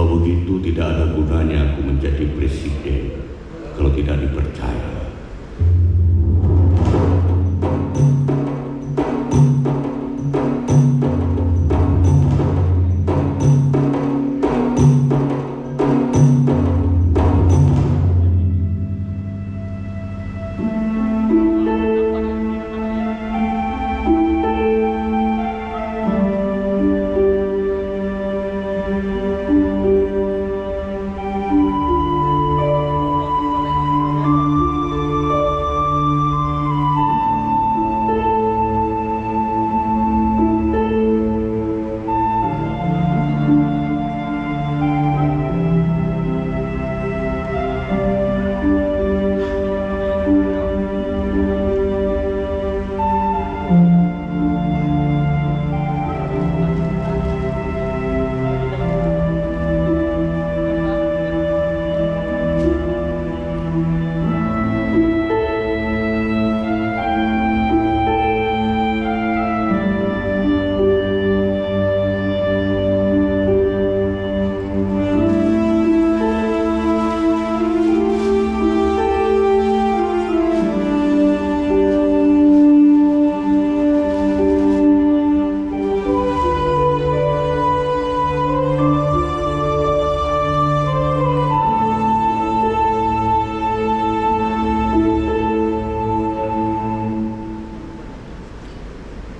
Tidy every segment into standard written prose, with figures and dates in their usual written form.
Kalau begitu tidak ada gunanya aku menjadi presiden kalau tidak dipercaya.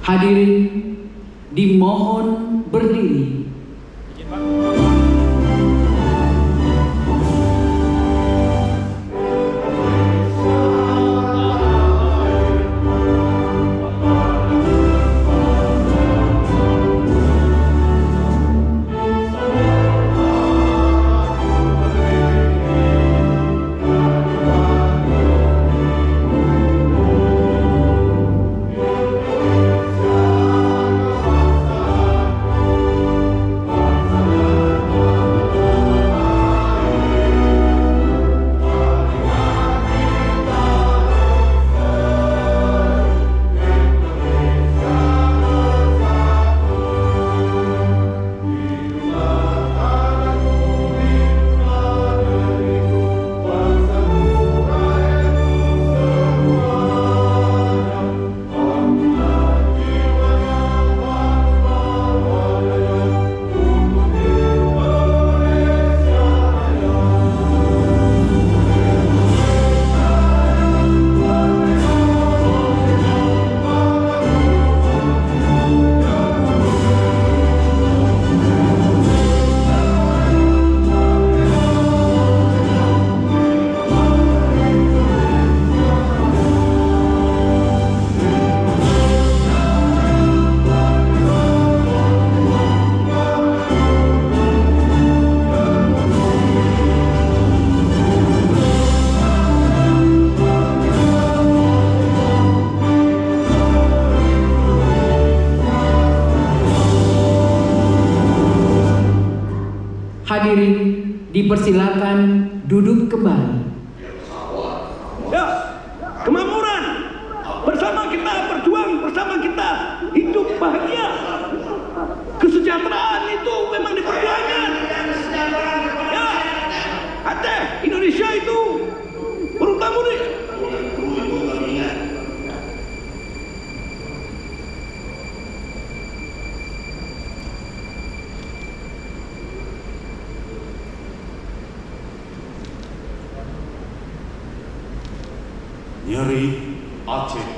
Hadirin dimohon berdiri. Hadirin dipersilakan duduk kembali. Ya, kemakmuran bersama kita, berjuang bersama kita, hidup bahagia. Kesejahteraan itu memang diperjuangkan. Ya, Aceh, Indonesia itu berutama nih. Nyeri Aceh,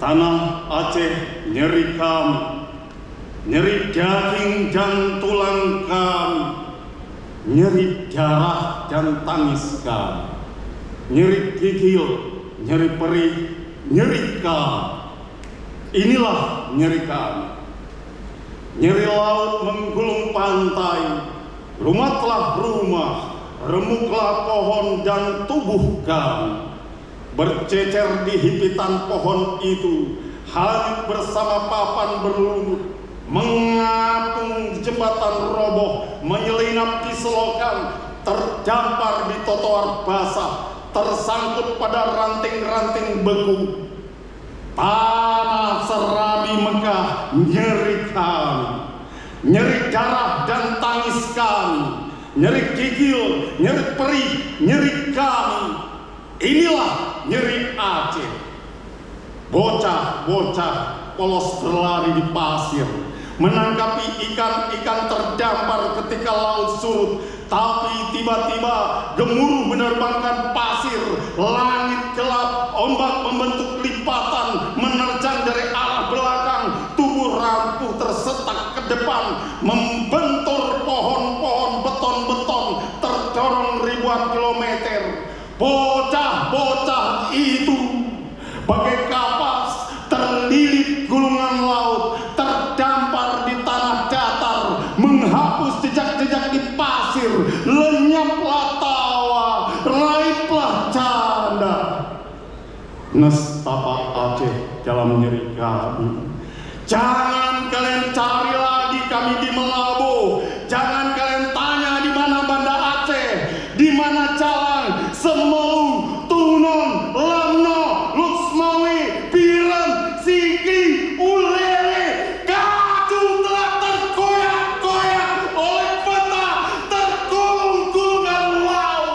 tanah Aceh nyeri kami, nyeri daging dan tulang kami, nyeri darah dan tangis kami, nyeri gigil, nyeri perih, nyeri kami. Inilah nyeri kami. Nyeri laut menggulung pantai, rumatlah rumah, remuklah pohon dan tubuh kami. Bercecer di hipitan pohon itu, hanyut bersama papan berlumut, mengapung jembatan roboh, menyelinap di selokan, terdampar di trotoar basah, tersangkut pada ranting-ranting beku. Tanah serabi Mekah nyeri kami, nyeri darah dan tangis nyeri gigil, nyeri perih, nyeri kami. Inilah nyeri Aceh. Bocah-bocah polos berlari di pasir, menangkapi ikan-ikan terdampar ketika laut surut. Tapi tiba-tiba gemuruh menerbangkan pasir, langit gelap, ombak membentuk lipatan, menerjang dari arah belakang, tubuh rampuh tersetak ke depan, membentur pohon-pohon beton-beton, terdorong ribuan kilometer. Bocah-bocah itu bagai kapas terlilit gulungan laut, terdampar di tanah datar, menghapus jejak-jejak di pasir. Lenyaplah tawa, raiblah canda. Nestapa Aceh dalam nyeri kami. Jangan kalian cari lagi kami di Melabu. Jangan kalian tanya di mana Banda Aceh, di mana Calang, Semelu, Tunon, Lamno, Luxmawi, Piren, Sigi, Ulele. Kacung telah terkoyak-koyak oleh peta tergulung-gulungan laut.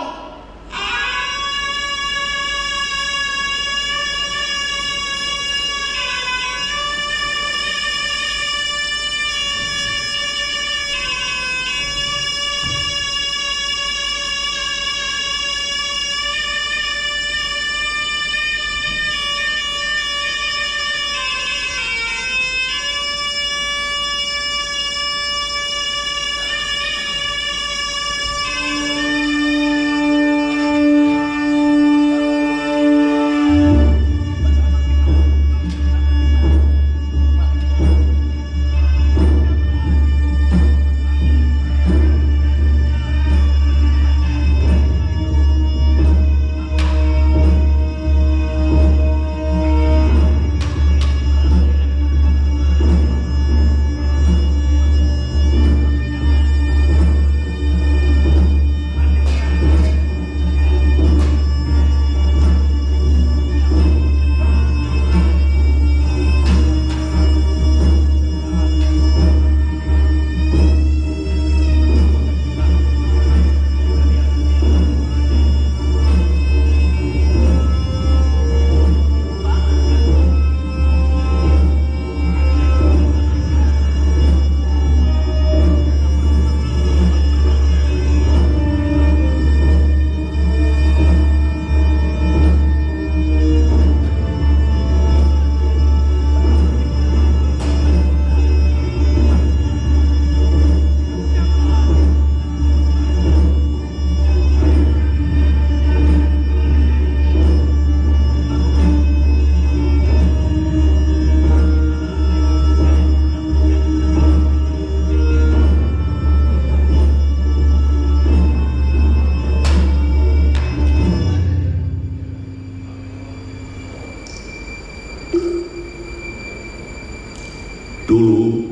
Dulu,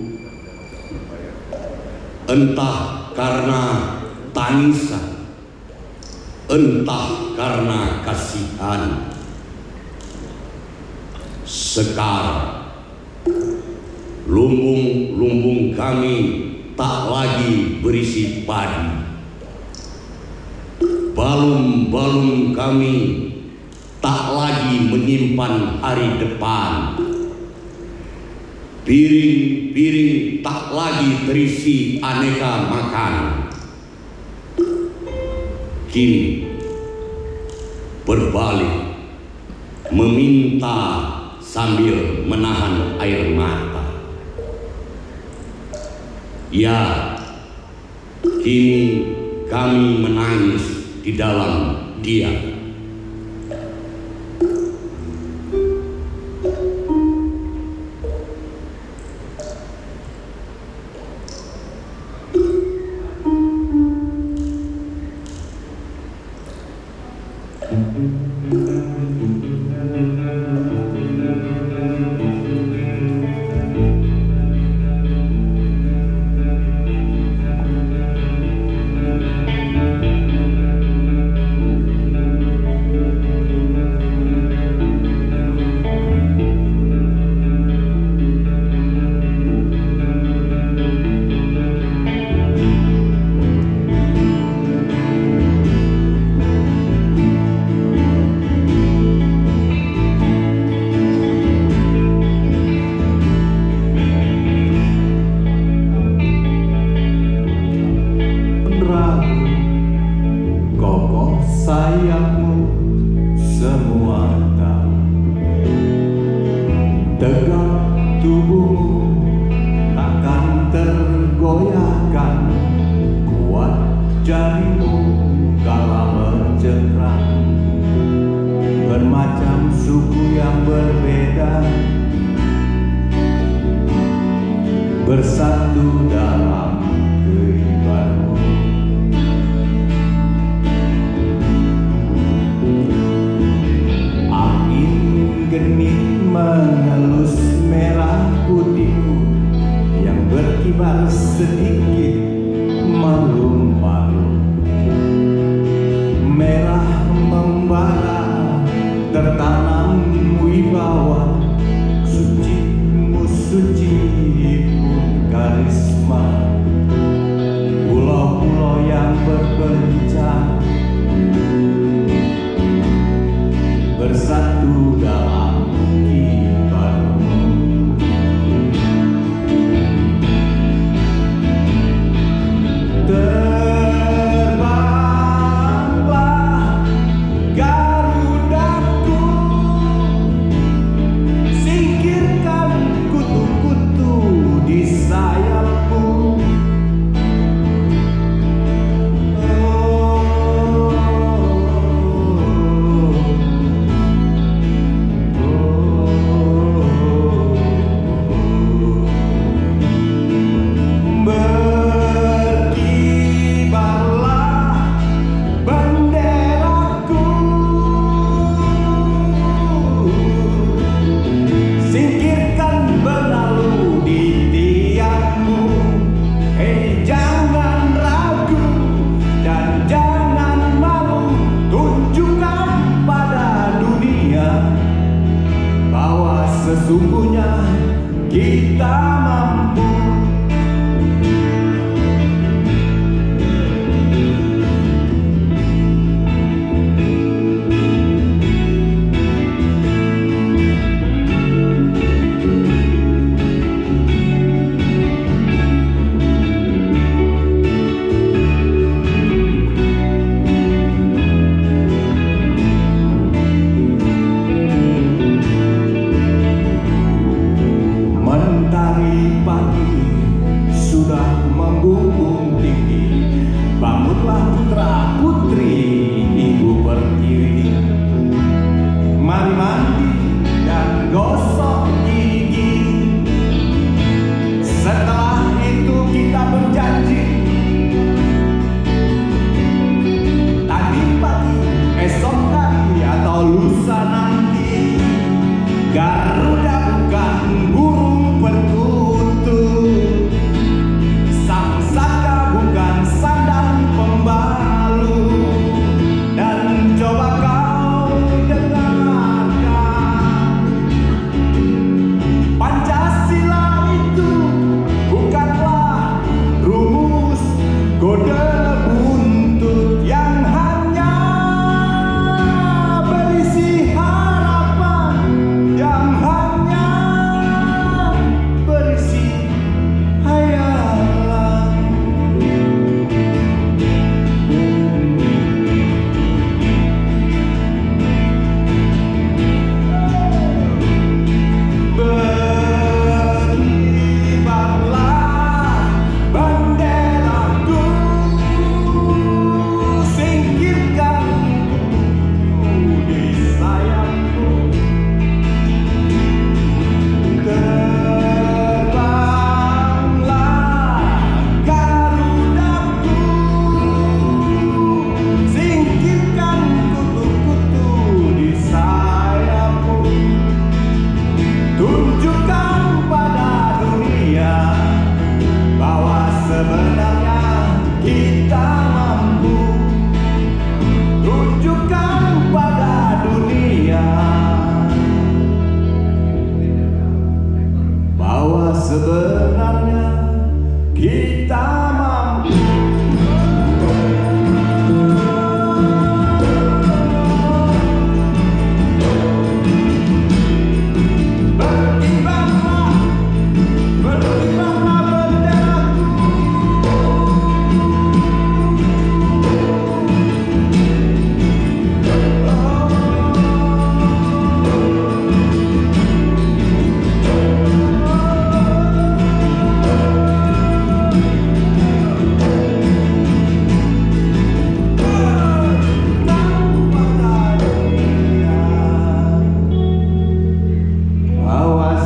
entah karena tangisan, entah karena kasihan, sekarang lumbung-lumbung kami tak lagi berisi padi. Balung-balung kami tak lagi menyimpan hari depan. Piring-piring tak lagi terisi aneka makanan. Kini berbalik, meminta sambil menahan air mata. Ya, kini kami menangis di dalam diam. layakmu semua tahu. Tegak tubuhmu takkan tergoyahkan, kuat jarimu kala mencengkram. Bermacam suku yang berbeda bersatu dalam keibamu. Angin genit mengelus merah putihku yang berkibar sedikit malu-malu. Merah membara tertanam wibawa, sucimu suci pun karisma.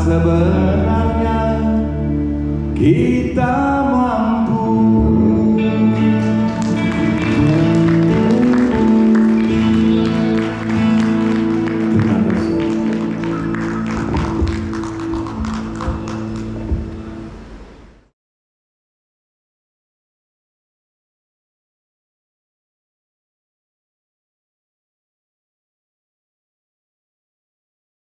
sebenarnya kita